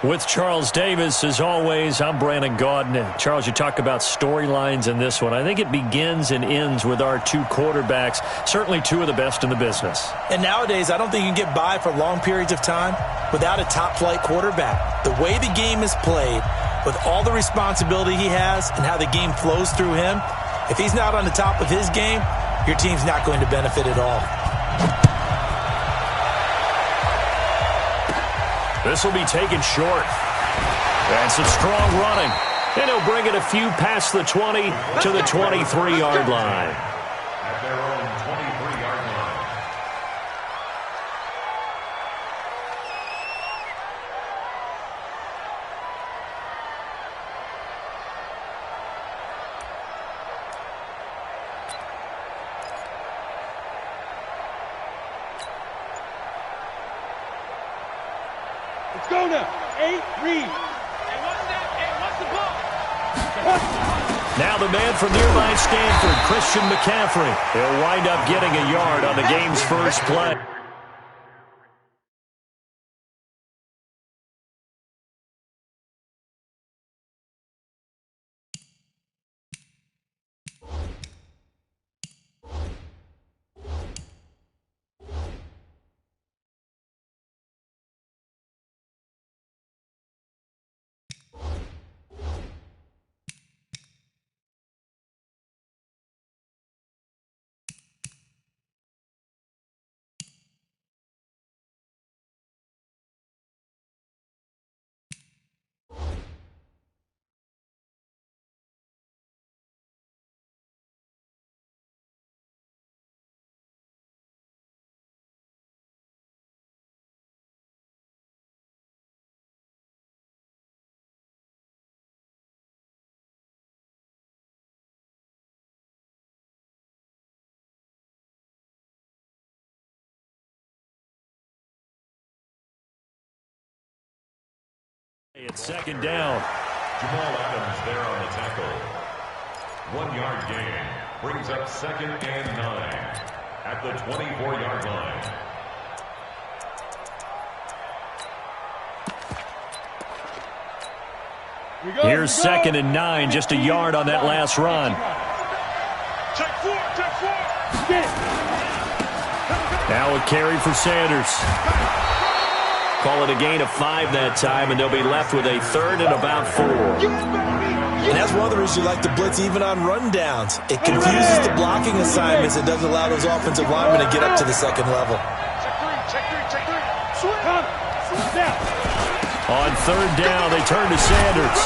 With Charles Davis, as always, I'm Brandon Gaudin. Charles, you talk about storylines in this one. I think it begins and ends with our two quarterbacks, certainly two of the best in the business. And nowadays, I don't think you can get by for long periods of time without a top-flight quarterback. The way the game is played, with all the responsibility he has and how the game flows through him, if he's not on the top of his game, your team's not going to benefit at all. This will be taken short. And some strong running. And he'll bring it a few past the 20 to the 23-yard line. At their own 23-yard line. Let's go now. 8, read. What's the ball? Now the man from nearby Stanford, Christian McCaffrey. He'll wind up getting a yard on the game's first play. It's second down. Jamal Adams there on the tackle. 1-yard gain. Brings up 2nd and 9 at the 24-yard line. Here's 2nd and 9, just a yard on that last run. Check 4. Now a carry for Sanders. Call it a gain of 5 that time, and they'll be left with a 3rd and about 4. And that's one of the reasons you like to blitz even on rundowns. It confuses the blocking assignments. It doesn't allow those offensive linemen to get up to the second level. Check 3. On 3rd down, they turn to Sanders.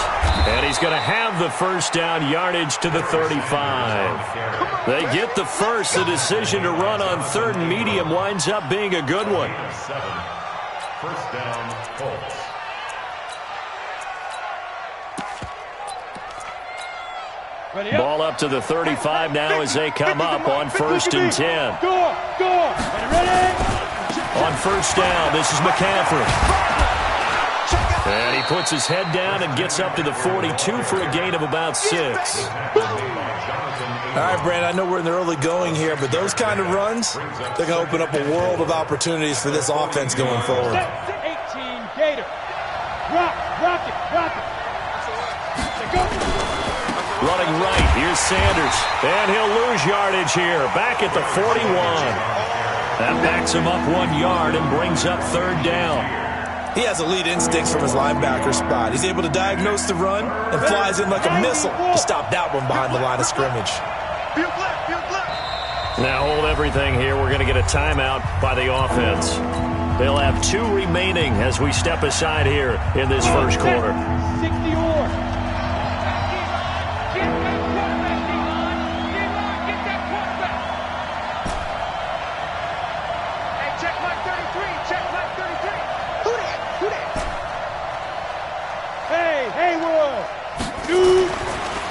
And he's going to have the first down yardage to the 35. They get the first. The decision to run on 3rd and medium winds up being a good one. 7. First down, Colts. Ball up to the 35 now as they come up on 1st and 10. Ready? On 1st down, this is McCaffrey. And he puts his head down and gets up to the 42 for a gain of about 6. All right, Brand, I know we're in the early going here, but those kind of runs, they're going to open up a world of opportunities for this offense going forward. 18, Gator. Rock it. Go. Running right, here's Sanders. And he'll lose yardage here, back at the 41. That backs him up 1 yard and brings up 3rd down. He has elite instincts from his linebacker spot. He's able to diagnose the run and flies in like a missile to stop that one behind the line of scrimmage. Now hold everything here. We're going to get a timeout by the offense. They'll have 2 remaining as we step aside here in this first quarter. 60 or.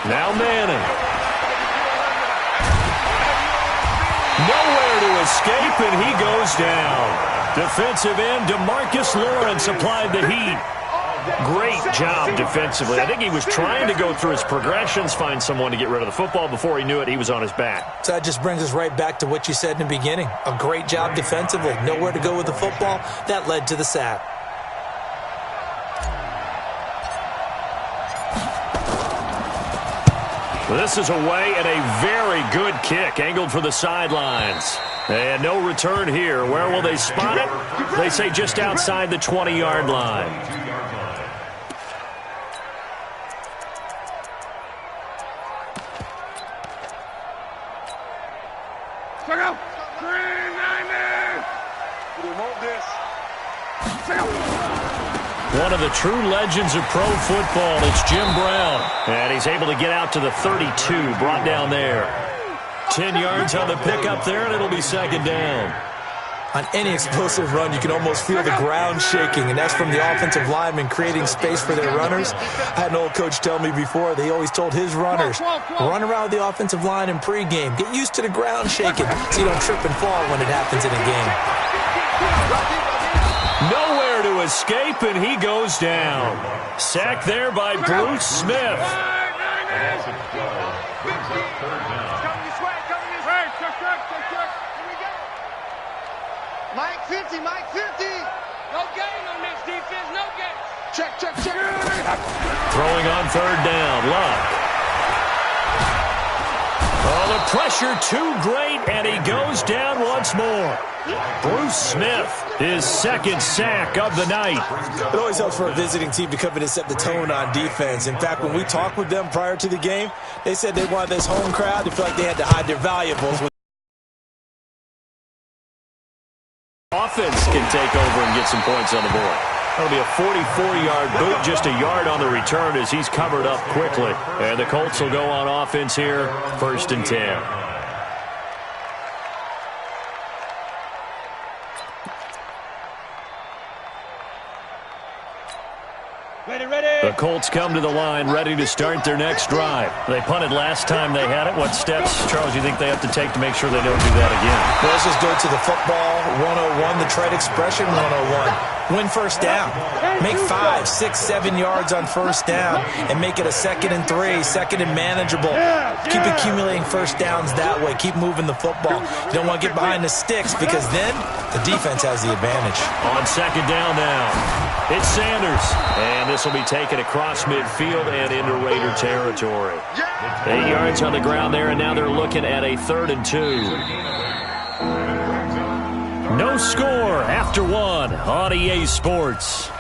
Now Manning. Nowhere to escape, and he goes down. Defensive end DeMarcus Lawrence applied the heat. Great job defensively. I think he was trying to go through his progressions, find someone to get rid of the football. Before he knew it, he was on his back. So that just brings us right back to what you said in the beginning. A great job defensively. Nowhere to go with the football. That led to the sack. This is away and a very good kick angled for the sidelines. And no return here. Where will they spot it? They say just outside the 20-yard line. Check out. 390. We want this. Check out. One of the true legends of pro football, it's Jim Brown. And he's able to get out to the 32, brought down there. 10 yards on the pickup there, and it'll be second down. On any explosive run, you can almost feel the ground shaking, and that's from the offensive linemen creating space for their runners. I had an old coach tell me before, they always told his runners, run around the offensive line in pregame. Get used to the ground shaking so you don't trip and fall when it happens in a game. Nowhere to escape, and he goes down. Sacked there by Bruce Smith. Mike 50, Mike 50. No gain on this defense, no gain. Check. Throwing on third down, Luck. Oh, the pressure too great, and he goes down once more. Bruce Smith, his second sack of the night. It always helps for a visiting team to come in and set the tone on defense. In fact, when we talked with them prior to the game, they said they wanted this home crowd to feel like they had to hide their valuables. Offense can take over and get some points on the board. That'll be a 44-yard boot, just a yard on the return as he's covered up quickly. And the Colts will go on offense here, 1st and 10. Ready. The Colts come to the line ready to start their next drive. They punted last time they had it. What steps, Charles, do you think they have to take to make sure they don't do that again? Well, let's just go to the football 101, the trade expression 101. Win first down. Make 5, 6, 7 yards on first down and make it a 2nd and 3, 2nd and manageable. Keep accumulating first downs that way. Keep moving the football. You don't want to get behind the sticks because then the defense has the advantage. On second down now, it's Sanders. And this will be taken across midfield and into Raider territory. 8 yards on the ground there, and now they're looking at a 3rd and 2. No score after 1 on EA Sports.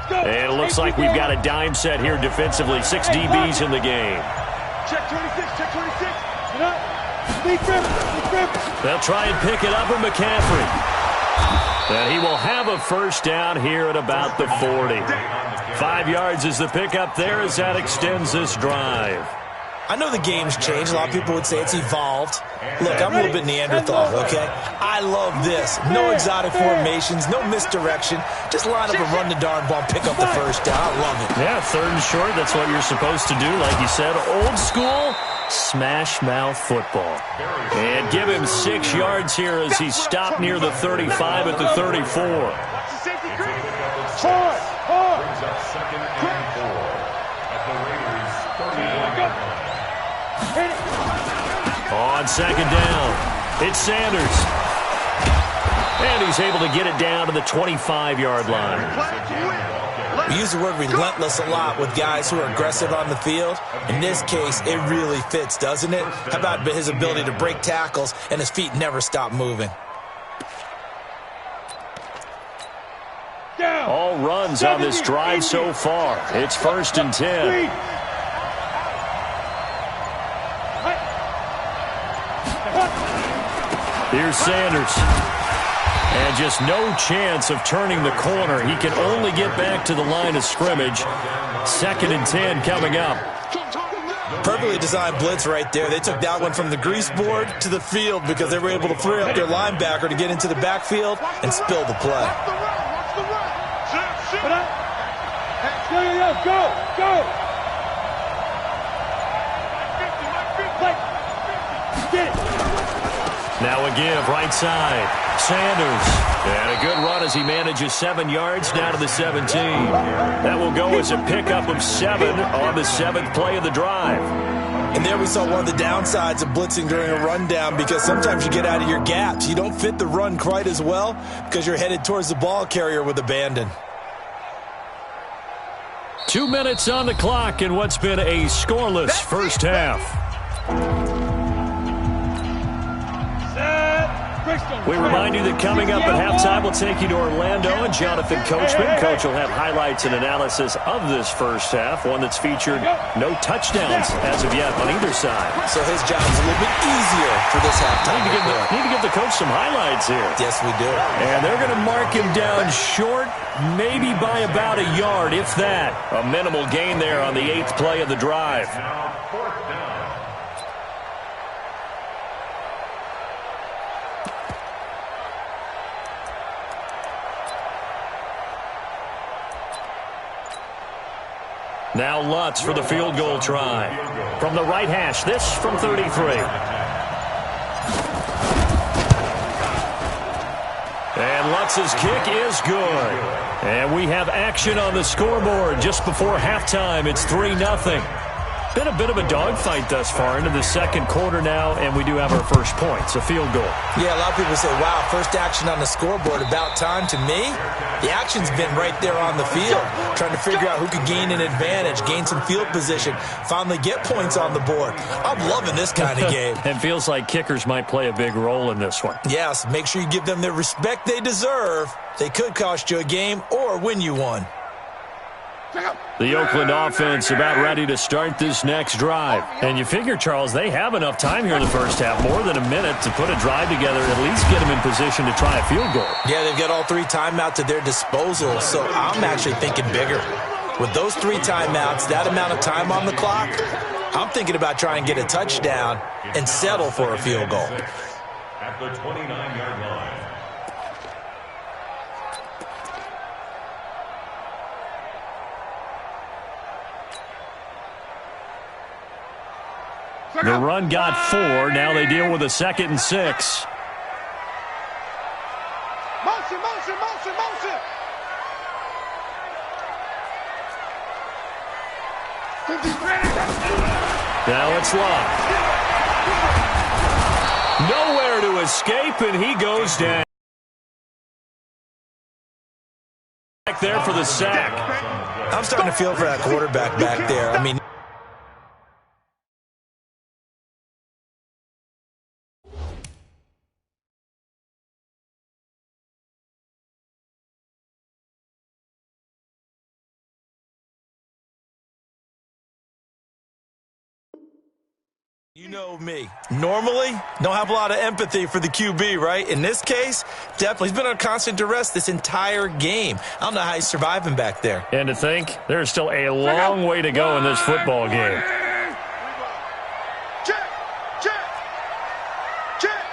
And it looks like we've got a dime set here defensively. 6 DBs in the game. Check 26. Get up. Big grip. They'll try and pick it up with McCaffrey. And he will have a first down here at about the 40. 5 yards is the pickup there as that extends this drive. I know the game's changed. A lot of people would say it's evolved. Look, I'm a little bit Neanderthal, okay? I love this. No exotic formations, no misdirection. Just line up and run the darn ball, pick up the first down. I love it. Yeah, 3rd and short, that's what you're supposed to do. Like you said, old school, smash mouth football. And give him 6 yards here as he's stopped near the 35 at the 34. Hard. Brings up 2nd and 4 at the Raiders' 31. On second down, it's Sanders. And he's able to get it down to the 25-yard line. We use the word relentless a lot with guys who are aggressive on the field. In this case, it really fits, doesn't it? How about his ability to break tackles and his feet never stop moving? All runs on this drive so far. It's 1st and 10. Here's Sanders. And just no chance of turning the corner. He can only get back to the line of scrimmage. 2nd and 10 coming up. Perfectly designed blitz right there. They took that one from the grease board to the field because they were able to free up their linebacker to get into the backfield and spill the play. Go. Get it. Now a give, right side. Sanders. And a good run as he manages 7 yards down to the 17. That will go as a pickup of 7 on the 7th play of the drive. And there we saw one of the downsides of blitzing during a rundown, because sometimes you get out of your gaps. You don't fit the run quite as well because you're headed towards the ball carrier with abandon. 2 minutes on the clock in what's been a scoreless first half. We remind you that coming up at halftime, we'll take you to Orlando and Jonathan Coachman. Coach will have highlights and analysis of this first half, one that's featured no touchdowns as of yet on either side. So his job is a little bit easier for this halftime. Need to give the coach some highlights here. Yes, we do. And they're going to mark him down short, maybe by about a yard, if that. A minimal gain there on the 8th play of the drive. Now Lutz for the field goal try. From the right hash, this from 33. And Lutz's kick is good. And we have action on the scoreboard just before halftime. It's 3-0. Been a bit of a dogfight thus far into the second quarter now, and we do have our first points, a field goal. Yeah, a lot of people say, wow, first action on the scoreboard, about time. To me, the action's been right there on the field, trying to figure out who could gain an advantage, gain some field position, finally get points on the board. I'm loving this kind of game. And feels like kickers might play a big role in this one. Yes, make sure you give them the respect they deserve. They could cost you a game or win you one. The Oakland offense about ready to start this next drive. And you figure, Charles, they have enough time here in the first half, more than a minute, to put a drive together, at least get them in position to try a field goal. Yeah, they've got all 3 timeouts at their disposal, so I'm actually thinking bigger. With those 3 timeouts, that amount of time on the clock, I'm thinking about trying to get a touchdown and settle for a field goal. At the 29-yard line. The run got 4. Now they deal with a 2nd and 6. Motion, motion, motion, motion. Now it's locked. Nowhere to escape, and he goes down. Back there for the sack. I'm starting to feel for that quarterback back there. I mean, you know me. Normally, don't have a lot of empathy for the QB, right? In this case, definitely. He's been on constant duress this entire game. I don't know how he's surviving back there. And to think, there's still a long way to go in this football game. Check, check, check.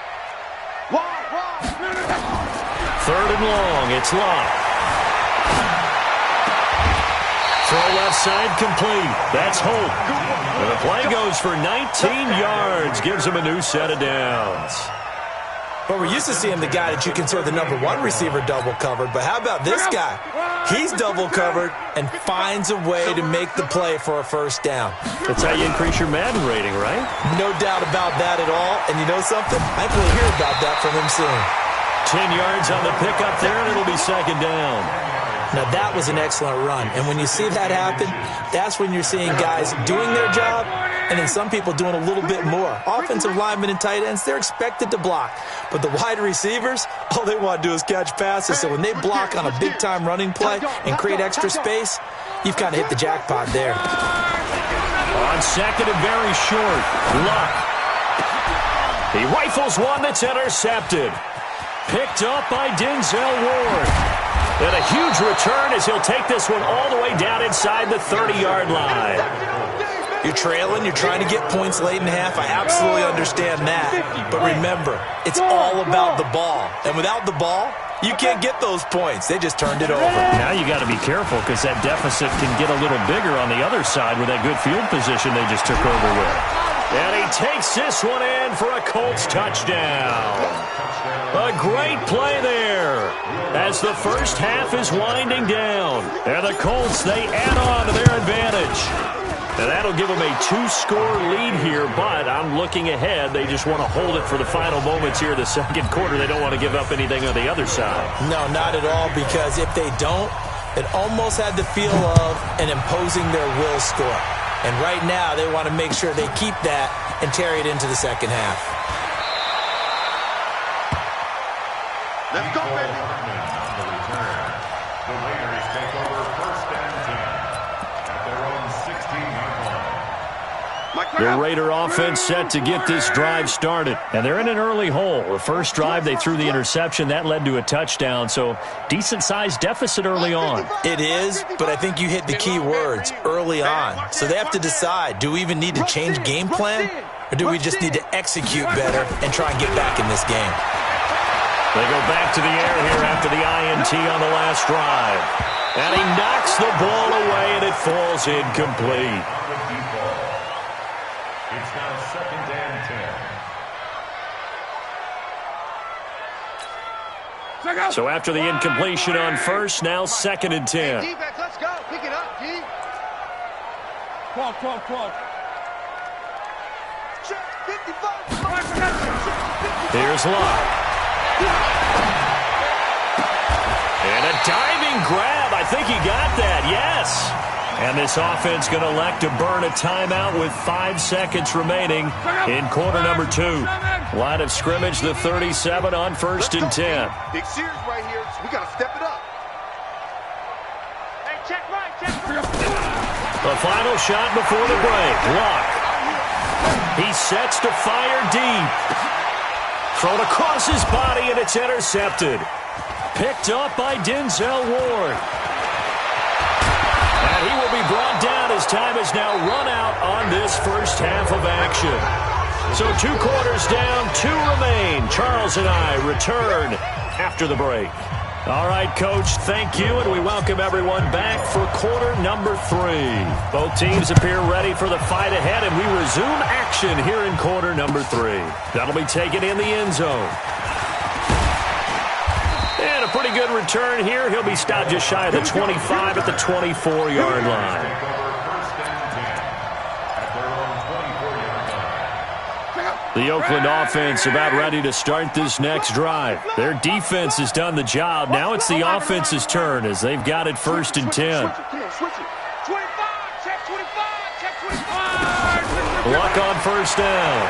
Third and long. It's locked. Throw left side complete. That's Holt. And the play goes for 19 yards. Gives him a new set of downs. Well, we're used to seeing the guy that you consider the number 1 receiver double covered. But how about this guy? He's double covered and finds a way to make the play for a first down. That's how you increase your Madden rating, right? No doubt about that at all. And you know something? I think we'll hear about that from him soon. 10 yards on the pickup there, and it'll be 2nd down. Now, that was an excellent run. And when you see that happen, that's when you're seeing guys doing their job and then some people doing a little bit more. Offensive linemen and tight ends, they're expected to block. But the wide receivers, all they want to do is catch passes. So when they block on a big-time running play and create extra space, you've kind of hit the jackpot there. On 2nd and very short, Luck. He rifles one that's intercepted. Picked up by Denzel Ward. And a huge return as he'll take this one all the way down inside the 30-yard line. You're trailing, you're trying to get points late in half. I absolutely understand that. But remember, it's all about the ball. And without the ball, you can't get those points. They just turned it over. Now you got to be careful because that deficit can get a little bigger on the other side with that good field position they just took over with. And he takes this one in for a Colts touchdown. A great play there as the first half is winding down. And the Colts, they add on to their advantage. And that'll give them a 2-score lead here, but I'm looking ahead. They just want to hold it for the final moments here in the second quarter. They don't want to give up anything on the other side. No, not at all, because if they don't, it almost had the feel of an imposing their will score. And right now, they want to make sure they keep that and carry it into the second half. Let's go, baby. The Raiders take over first and 10 at their own 16-yard line. The Raider offense set to get this drive started. And they're in an early hole. The first drive, they threw the interception. That led to a touchdown. So decent-sized deficit early on. It is, but I think you hit the key words, early on. So they have to decide, do we even need to change game plan? Or do we just need to execute better and try and get back in this game? They go back to the air here after the INT on the last drive. And he knocks the ball away, and it falls incomplete. It's now second and 10. So after the incompletion on first, now second and 10. Defense, let's go. Pick it up, D. 12. Check, 55. Here's Locke. And a diving grab. I think he got that, yes. And this offense going to elect to burn a timeout with 5 seconds remaining in quarter number 2. Line of scrimmage, the 37 on first and 10. Big series right here. So we got to step it up. Hey, check right. The final shot before the break. Locke. He sets to fire deep. Thrown across his body, and it's intercepted. Picked up by Denzel Ward. And he will be brought down as time has now run out on this first half of action. So 2 quarters down, 2 remain. Charles and I return after the break. All right, Coach, thank you, and we welcome everyone back for quarter number 3. Both teams appear ready for the fight ahead, and we resume action here in quarter number 3. That'll be taken in the end zone. And a pretty good return here. He'll be stopped just shy of the 25 at the 24-yard line. The Oakland offense about ready to start this next drive. Their defense has done the job. Now it's the offense's turn as they've got it first and 10. Luck on first down.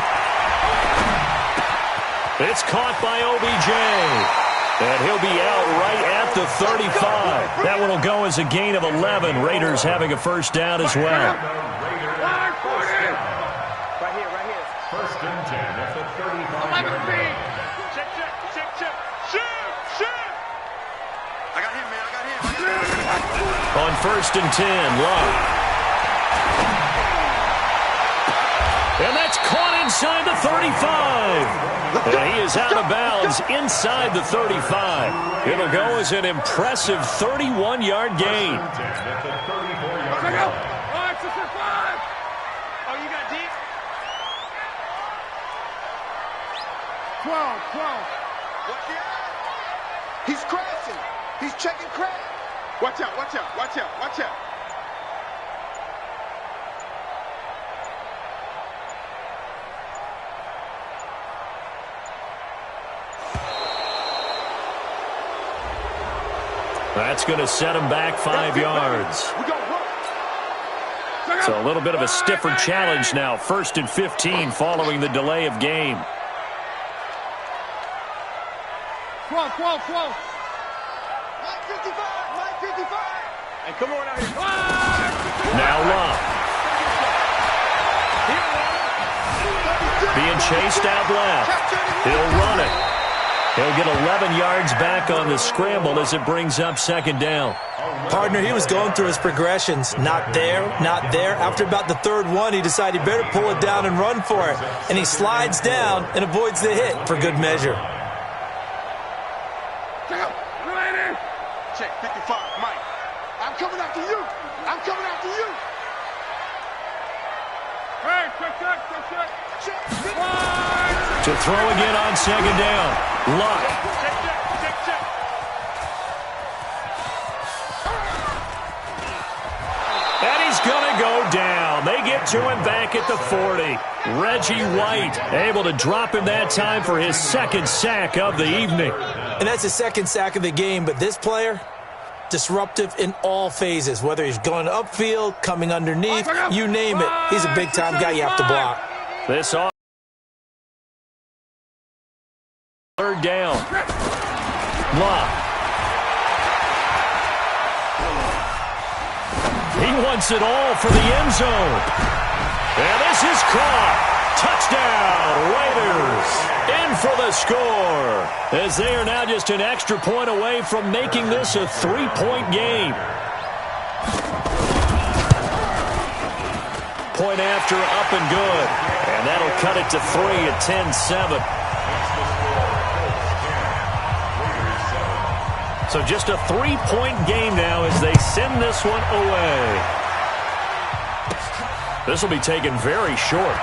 It's caught by OBJ. And he'll be out right at the 35. That one will go as a gain of 11. Raiders having a first down as well. First and 10 at the 35-yard line. Check. Shoot. I got him, man. On first and 10, Locke. And that's caught inside the 35. And he is out of bounds inside the 35. It'll go as an impressive 31-yard gain. At the 34-yard line. Oh, you got deep? 12. Watch out. He's crashing. He's checking crash. Watch out. That's going to set him back 5 yards. So a little bit of a stiffer challenge now. First and 15 following the delay of game. 12. 955. Hey, come on out here. Now Locke. Being chased out left. He'll run it. He'll get 11 yards back on the scramble as it brings up second down. Partner, he was going through his progressions. Not there. After about the third one, he decided he better pull it down and run for it. And he slides down and avoids the hit for good measure. Check 55, Mike. I'm coming after you. Hey, check. To throw again on second down. Luck. And he's going to go down. They get to him back at the 40. Reggie White able to drop him that time for his second sack of the evening. And that's his second sack of the game, but this player, disruptive in all phases, whether he's going upfield, coming underneath, you name it. He's a big-time guy you have to block. This off. Third down. Luck. He wants it all for the end zone. And this is caught. Touchdown, Raiders. In for the score. As they are now just an extra point away from making this a 3-point game. Point after, up and good. And that'll cut it to 3 at 10-7. So just a 3-point game now as they send this one away. This will be taken very short.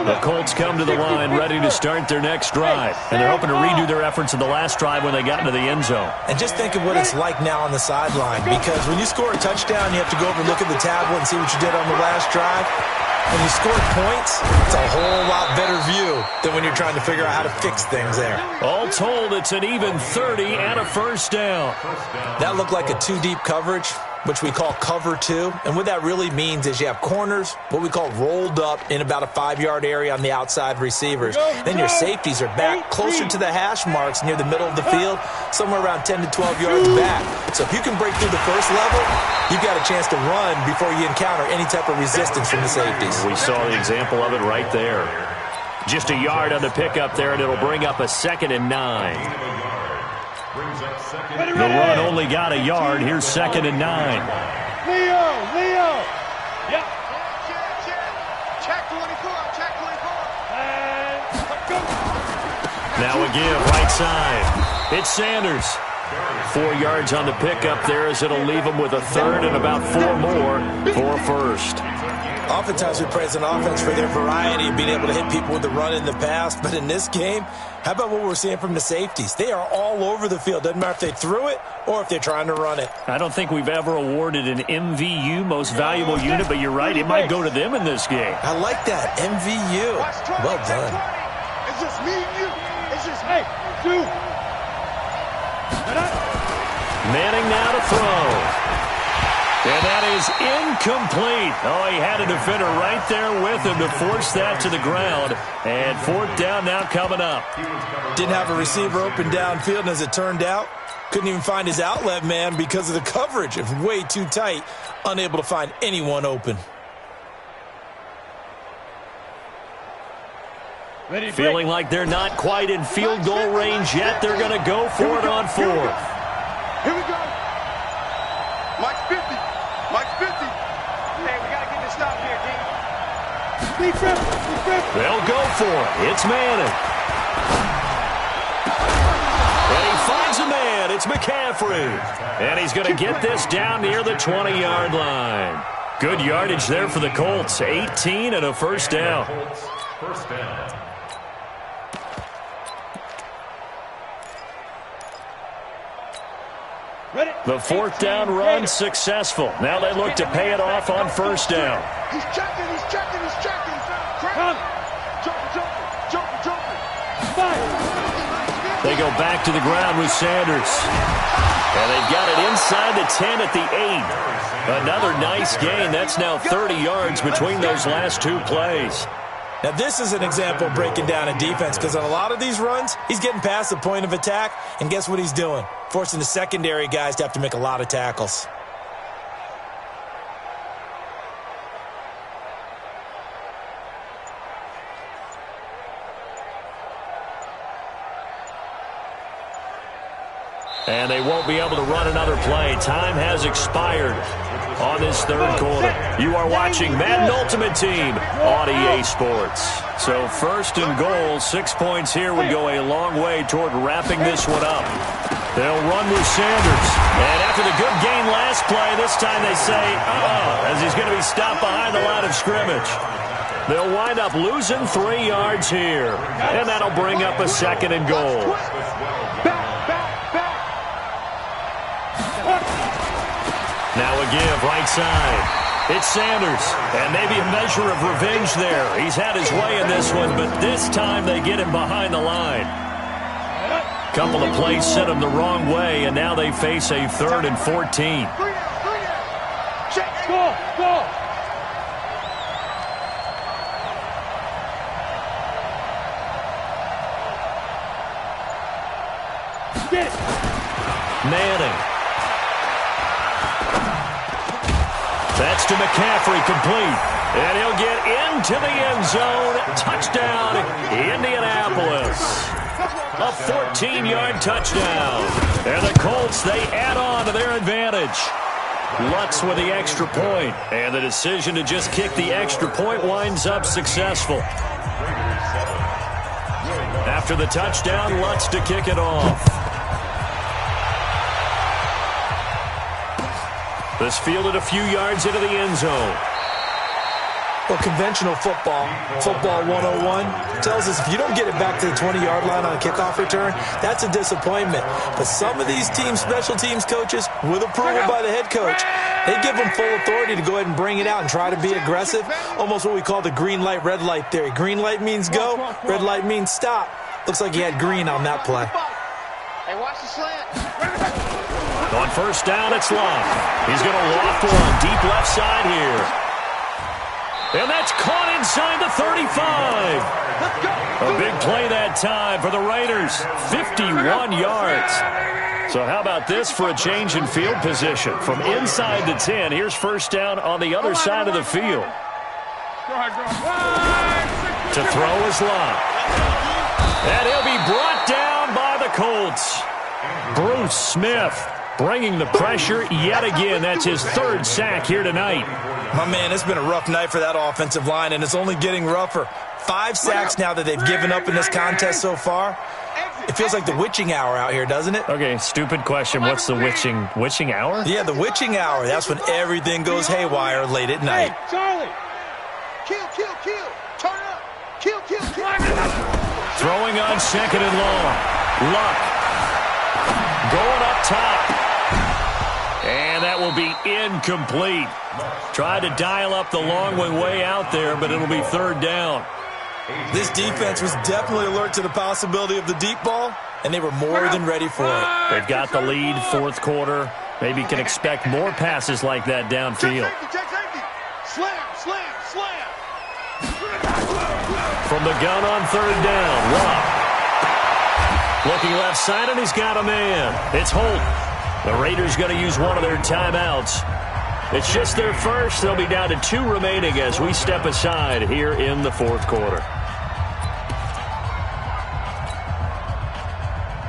The Colts come to the line ready to start their next drive. And they're hoping to redo their efforts in the last drive when they got into the end zone. And just think of what it's like now on the sideline, because when you score a touchdown, you have to go over and look at the tablet and see what you did on the last drive. When you score points, it's a whole lot better view than when you're trying to figure out how to fix things there. All told, it's an even 30 and a first down. That looked like a two-deep coverage, which we call cover two. And what that really means is you have corners, what we call rolled up in about a 5-yard area on the outside receivers. Then your safeties are back closer to the hash marks near the middle of the field, somewhere around 10 to 12 yards back. So if you can break through the first level, you've got a chance to run before you encounter any type of resistance from the safeties. We saw the example of it right there. Just a yard on the pickup there, and it'll bring up a 2nd and 9. The run only got a yard. Here's 2nd and 9. Leo. Yep. Check 24. Now a give, right side. It's Sanders. 4 yards on the pickup there as it'll leave him with a 3rd and about 4 more for a first. Oftentimes we praise an offense for their variety of being able to hit people with the run in the past. But in this game, how about what we're seeing from the safeties? They are all over the field. Doesn't matter if they threw it or if they're trying to run it. I don't think we've ever awarded an MVU, most valuable unit, but you're right. It might go to them in this game. I like that. MVU. Well done. It's just me and you. It's just, hey, dude. Manning now to throw. And that is incomplete. Oh, he had a defender right there with him to force that to the ground. And 4th down now coming up. Didn't have a receiver open downfield, and as it turned out, couldn't even find his outlet man because of the coverage. It was way too tight, unable to find anyone open. Feeling like they're not quite in field goal range yet. They're going to go for it on 4th. Here we go. Mike 50. Hey, we got to get this stop here, D. They'll go for it. It's Manning. And he finds a man. It's McCaffrey. And he's going to get this down near the 20-yard line. Good yardage there for the Colts. 18 and a first down. First down. The 4th down run successful. Now they look to pay it off on first down. He's checking. Come. Jumping. They go back to the ground with Sanders. And they've got it inside the 10 at the 8. Another nice gain. That's now 30 yards between those last 2 plays. Now, this is an example of breaking down a defense, because on a lot of these runs, he's getting past the point of attack, and guess what he's doing? Forcing the secondary guys to have to make a lot of tackles. And they won't be able to run another play. Time has expired on this 3rd quarter. You are watching Madden Ultimate Team on EA Sports. So first and goal, 6 points here would go a long way toward wrapping this one up. They'll run with Sanders. And after the good gain last play, this time they say, as he's going to be stopped behind the line of scrimmage. They'll wind up losing 3 yards here. And that'll bring up a second and goal. Now a give, right side. It's Sanders, and maybe a measure of revenge there. He's had his way in this one, but this time they get him behind the line. Couple of plays sent him the wrong way, and now they face a 3rd and 14. Go! Get it! Manning. That's to McCaffrey, complete. And he'll get into the end zone. Touchdown, Indianapolis. A 14-yard touchdown. And the Colts, they add on to their advantage. Lutz with the extra point. And the decision to just kick the extra point winds up successful. After the touchdown, Lutz to kick it off. This fielded a few yards into the end zone. Well, conventional football 101, tells us if you don't get it back to the 20-yard line on a kickoff return, that's a disappointment. But some of these special teams coaches, with approval by the head coach, they give them full authority to go ahead and bring it out and try to be aggressive, almost what we call the green light, red light theory. Green light means go, red light means stop. Looks like he had green on that play. Hey, watch the slant. On first down, it's Love. He's going to loft one deep left side here. And that's caught inside the 35. A big play that time for the Raiders. 51 yards. So how about this for a change in field position? From inside the 10, here's first down on the other side of the field. To throw is Love. And he'll be brought down by the Colts. Bruce Smith bringing the pressure yet again. That's his 3rd sack here tonight. My man, it's been a rough night for that offensive line, and it's only getting rougher. 5 sacks now that they've given up in this contest so far. It feels like the witching hour out here, doesn't it? Okay, stupid question. What's the witching hour? Yeah, the witching hour. That's when everything goes haywire late at night. Hey, Charlie! Kill. Turn up. Kill. Throwing on second and long. Luck. Going up top. And that will be incomplete. Tried to dial up the long one way out there, but it'll be 3rd down. This defense was definitely alert to the possibility of the deep ball, and they were more than ready for it. They've got the lead, 4th quarter. Maybe can expect more passes like that downfield. Slam. From the gun on 3rd down, Luck. Looking left side, and he's got a man. It's Holt. The Raiders going to use one of their timeouts. It's just their first. They'll be down to 2 remaining as we step aside here in the 4th quarter.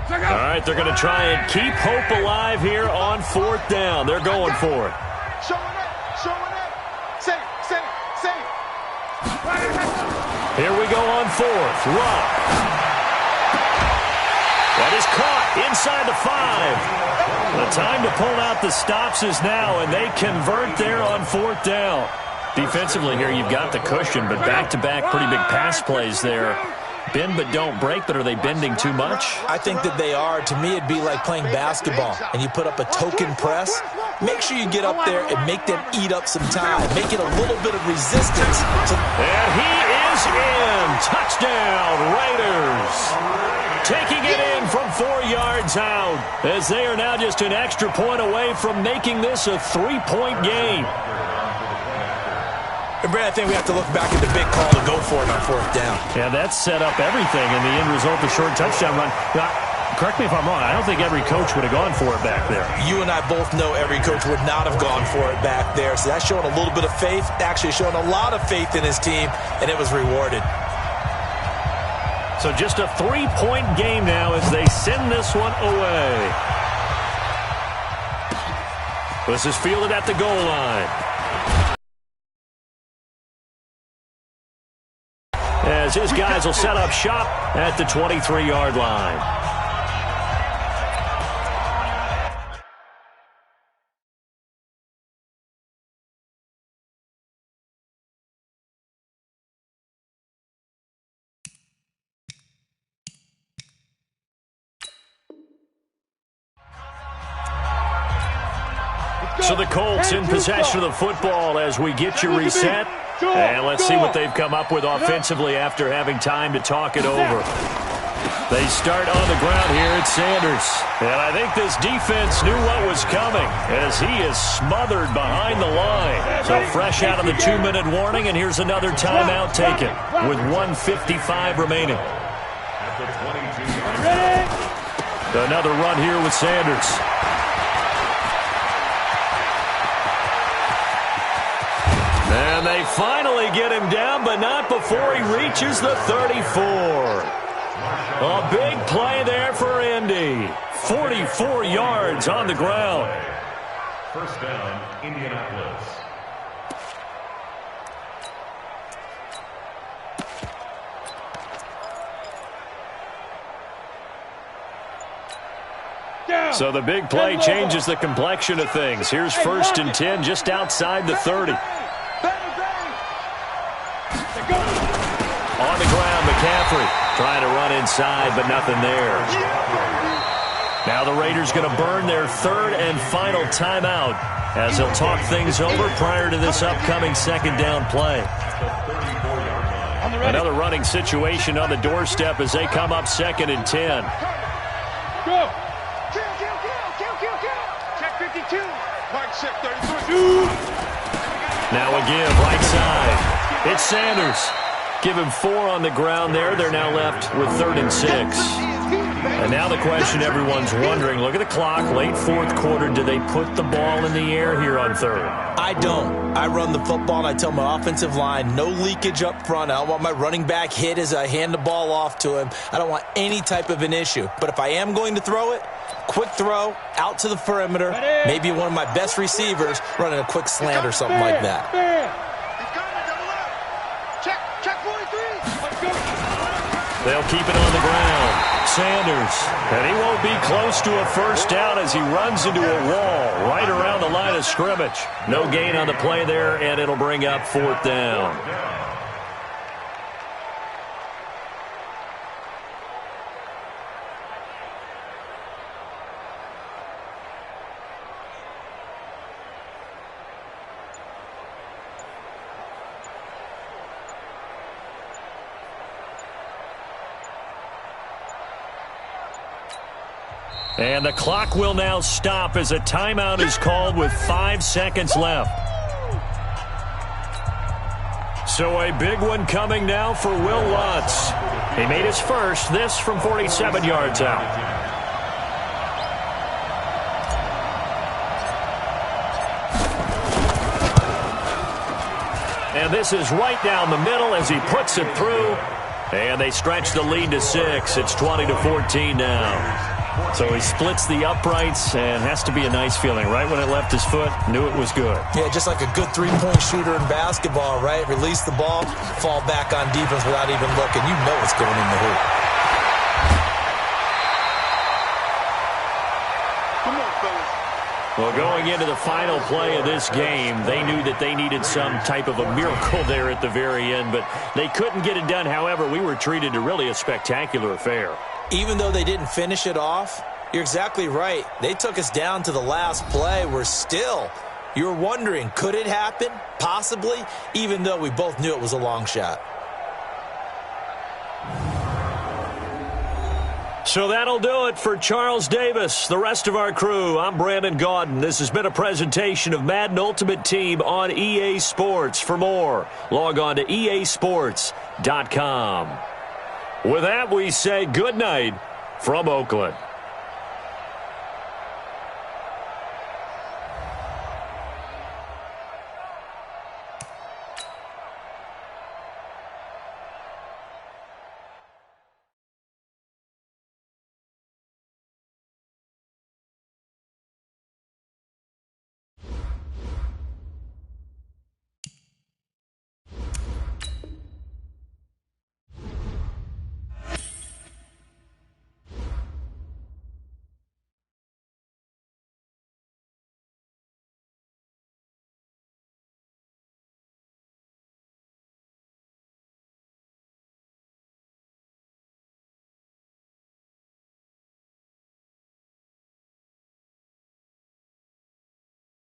All right, they're going to try and keep hope alive here on 4th down. They're going for it. Showing up. Say. Here we go on 4th. Luck. That is caught inside the 5. The time to pull out the stops is now, and they convert there on 4th down. Defensively here, you've got the cushion, but back-to-back pretty big pass plays there. Bend but don't break, but are they bending too much? I think that they are. To me, it'd be like playing basketball, and you put up a token press. Make sure you get up there and make them eat up some time. Make it a little bit of resistance. And he is in. Touchdown, Raiders. Taking it in from 4 yards out, as they are now just an extra point away from making this a 3-point game. And Brad, I think we have to look back at the big call to go for it on 4th down. Yeah, that set up everything in the end result, the short touchdown run. Now, correct me if I'm wrong, I don't think every coach would have gone for it back there. You and I both know every coach would not have gone for it back there, so that's showing a little bit of faith, actually showing a lot of faith in his team, and it was rewarded. So just a 3-point game now as they send this one away. This is fielded at the goal line. as his guys will set up shop at the 23-yard line. So the Colts in possession of the football as we get you reset. And let's see what they've come up with offensively after having time to talk it over. They start on the ground here at Sanders. And I think this defense knew what was coming as he is smothered behind the line. So fresh out of the 2-minute warning, and here's another timeout taken with 1:55 remaining. At the 22-yard line. Another run here with Sanders. And they finally get him down, but not before he reaches the 34. A big play there for Indy. 44 yards on the ground. First down, Indianapolis. So the big play changes the complexion of things. Here's 1st and 10 just outside the 30. On the ground, McCaffrey trying to run inside, but nothing there. Now the Raiders going to burn their 3rd and final timeout as they'll talk things over prior to this upcoming 2nd down play. Another running situation on the doorstep as they come up 2nd and 10. Go! Kill! Check 52. Mike check 33. Now a give right side. It's Sanders. Give him 4 on the ground there. They're now left with 3rd and 6. And now the question everyone's wondering, look at the clock, late 4th quarter. Do they put the ball in the air here on 3rd? I don't. I run the football, and I tell my offensive line, no leakage up front. I don't want my running back hit as I hand the ball off to him. I don't want any type of an issue. But if I am going to throw it, quick throw, out to the perimeter, maybe one of my best receivers running a quick slant or something like that. They'll keep it on the ground. Sanders. And he won't be close to a first down as he runs into a wall right around the line of scrimmage. No gain on the play there, and it'll bring up 4th down. And the clock will now stop as a timeout is called with 5 seconds left. So a big one coming now for Will Lutz. He made his first, this from 47 yards out. And this is right down the middle as he puts it through. And they stretch the lead to 6. It's 20-14 now. So he splits the uprights, and has to be a nice feeling. Right when it left his foot, knew it was good. Yeah, just like a good three-point shooter in basketball, right? Release the ball, fall back on defense without even looking. You know it's going in the hoop. Come on, fellas. Well, going into the final play of this game, they knew that they needed some type of a miracle there at the very end, but they couldn't get it done. However, we were treated to really a spectacular affair. Even though they didn't finish it off, you're exactly right. They took us down to the last play. You're wondering, could it happen? Possibly, even though we both knew it was a long shot. So that'll do it for Charles Davis, the rest of our crew. I'm Brandon Gaudin. This has been a presentation of Madden Ultimate Team on EA Sports. For more, log on to easports.com. With that, we say good night from Oakland.